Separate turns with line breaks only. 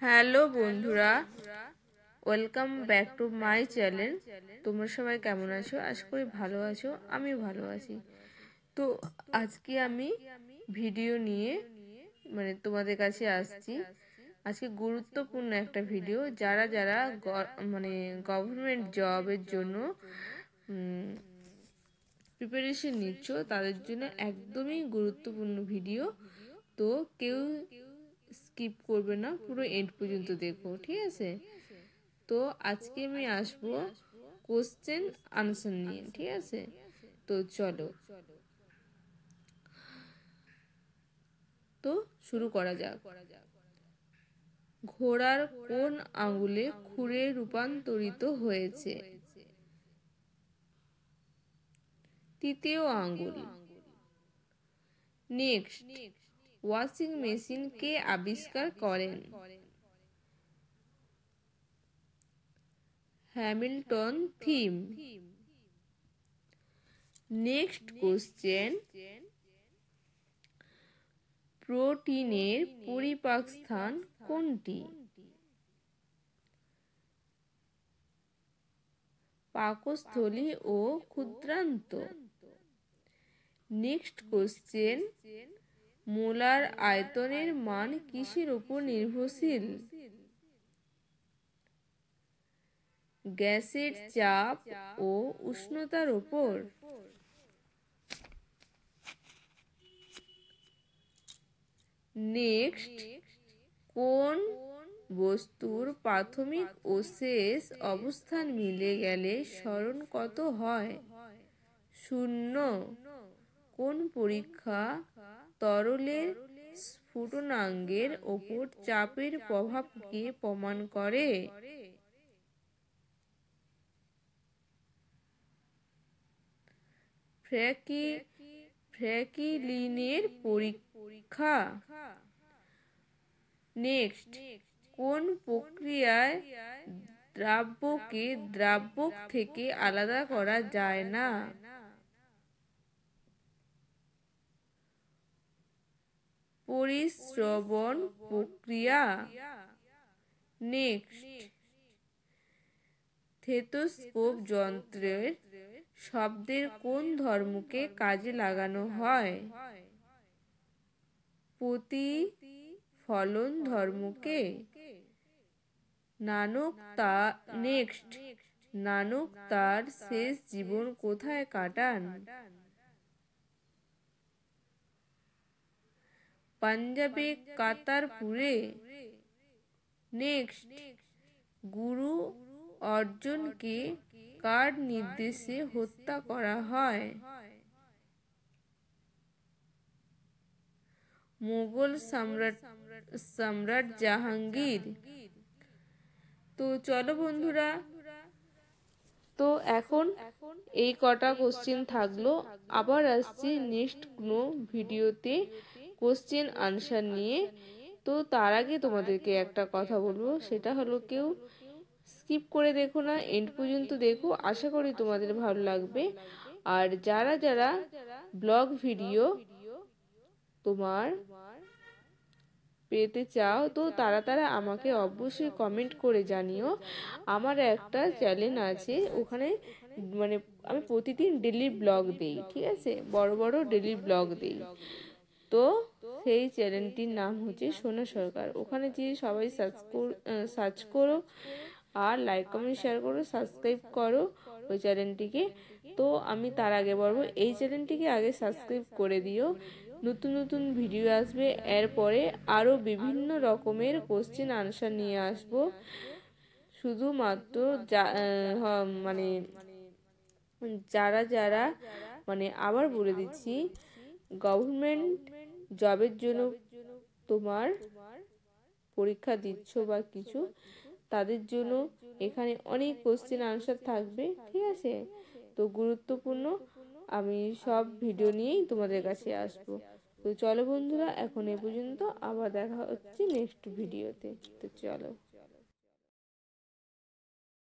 Hello বন্ধুরা, welcome back to my channel. তোমরা সবাই কেমন আছো? আশা করি ভালো আছো, আমিও ভালো আছি। তো আজকে আমি ভিডিও নিয়ে তোমাদের কাছে আসছি। আজকে গুরুত্বপূর্ণ একটা ভিডিও। যারা যারা গভর্নমেন্ট জবের জন্য প্রিপারেশন নিচ্ছ, তাদের জন্য একদমই গুরুত্বপূর্ণ ভিডিও। তো কেউ স্কিপ করবে না, পুরো এন্ড পর্যন্ত দেখো, ঠিক আছে? তো আজকে আমি আসবো কোশ্চেন আনসার নিয়ে, ঠিক আছে? তো চলো, তো শুরু করা যাক। ঘোড়ার কোন আঙ্গুলে খুরে রূপান্তরিত হয়েছে? তৃতীয় আঙ্গুল। নেক্সট, ওয়াশিং মেশিন কে আবিষ্কার করেন? Hamilton theme. নেক্সট কোশ্চেন, প্রোটিনের পরিপাক স্থান কোনটি? পাকস্থলী ও ক্ষুদ্রান্ত। নেক্সট কোশ্চেন, মোলার আয়তনের মান কিসের উপর নির্ভরশীল? গ্যাসের চাপ ও উষ্ণতার উপর। নেক্সট, কোন বস্তুর প্রাথমিক ও শেষ অবস্থান মিলে গেলে সরণ কত হয়? 0। কোন পরীক্ষা তরলের স্ফুটনাঙ্গের ওপর চাপের প্রভাবকে প্রমাণ করে? ফ্র্যাঙ্কলিনের পরীক্ষা। নেক্সট, কোন প্রক্রিয়ায় দ্রাব্যকে দ্রাবক থেকে আলাদা করা যায় না? পরিস্রবণ প্রক্রিয়া। নেক্সট, স্টেথোস্কোপ যন্ত্রের শব্দের কোন ধর্মকে কাজে লাগানো হয়? প্রতিফলন ধর্মকে। নানক তার শেষ জীবন কোথায় কাটান? পাঞ্জাবে কাতারপুরে। নেক্সট, গুরু অর্জুনকে কার নির্দেশে হত্যা করা হয়? মুঘল সম্রাট জাহাঙ্গীর। তো চলো বন্ধুরা, তো এখন এই কটা কোশ্চেন থাকলো। আবার আসছি নেক্সট কোনো ভিডিওতে কোশ্চেন আনসার নিয়ে। তো তার আগে তোমাদেরকে একটা কথা বলবো, সেটা হলো কেউ স্কিপ করে দেখো না, এন্ড পর্যন্ত দেখো। আশা করি তোমাদের ভালো লাগবে। আর যারা যারা ব্লগ ভিডিও তোমার পেতে চাও, তো তারা আমাকে অবশ্যই কমেন্ট করে জানিও। আমার একটা চ্যানেল আছে, ওখানে আমি প্রতিদিন ডেলি ব্লগ দেই, ঠিক আছে? বড় বড় ডেলি ব্লগ দেই। তো সেই চ্যানেলটির নাম হচ্ছে সোনা সরকার। ওখানে যে সবাই সার্চ করো আর লাইক কমেন্ট শেয়ার করো, সাবস্ক্রাইব করো ওই চ্যানেলটিকে। তো আমি তার আগে বলবো, এই চ্যানেলটিকে আগে সাবস্ক্রাইব করে দিও। নতুন নতুন ভিডিও আসবে, এরপরে আরও বিভিন্ন রকমের কোশ্চেন আনসার নিয়ে আসবো। শুধুমাত্র যারা যারা আবার বলে দিচ্ছি, গভর্নমেন্ট জবের জন্য তোমার পরীক্ষা দিচ্ছ বা কিছু, তাদের জন্য এখানে অনেক কোশ্চেন আনসার থাকবে, ঠিক আছে? তো গুরুত্বপূর্ণ আমি সব ভিডিও নিয়েই তোমাদের কাছে আসবো। তো চলো বন্ধুরা, এখন এ পর্যন্ত, আবার দেখা হচ্ছে নেক্সট ভিডিওতে। তো চলো।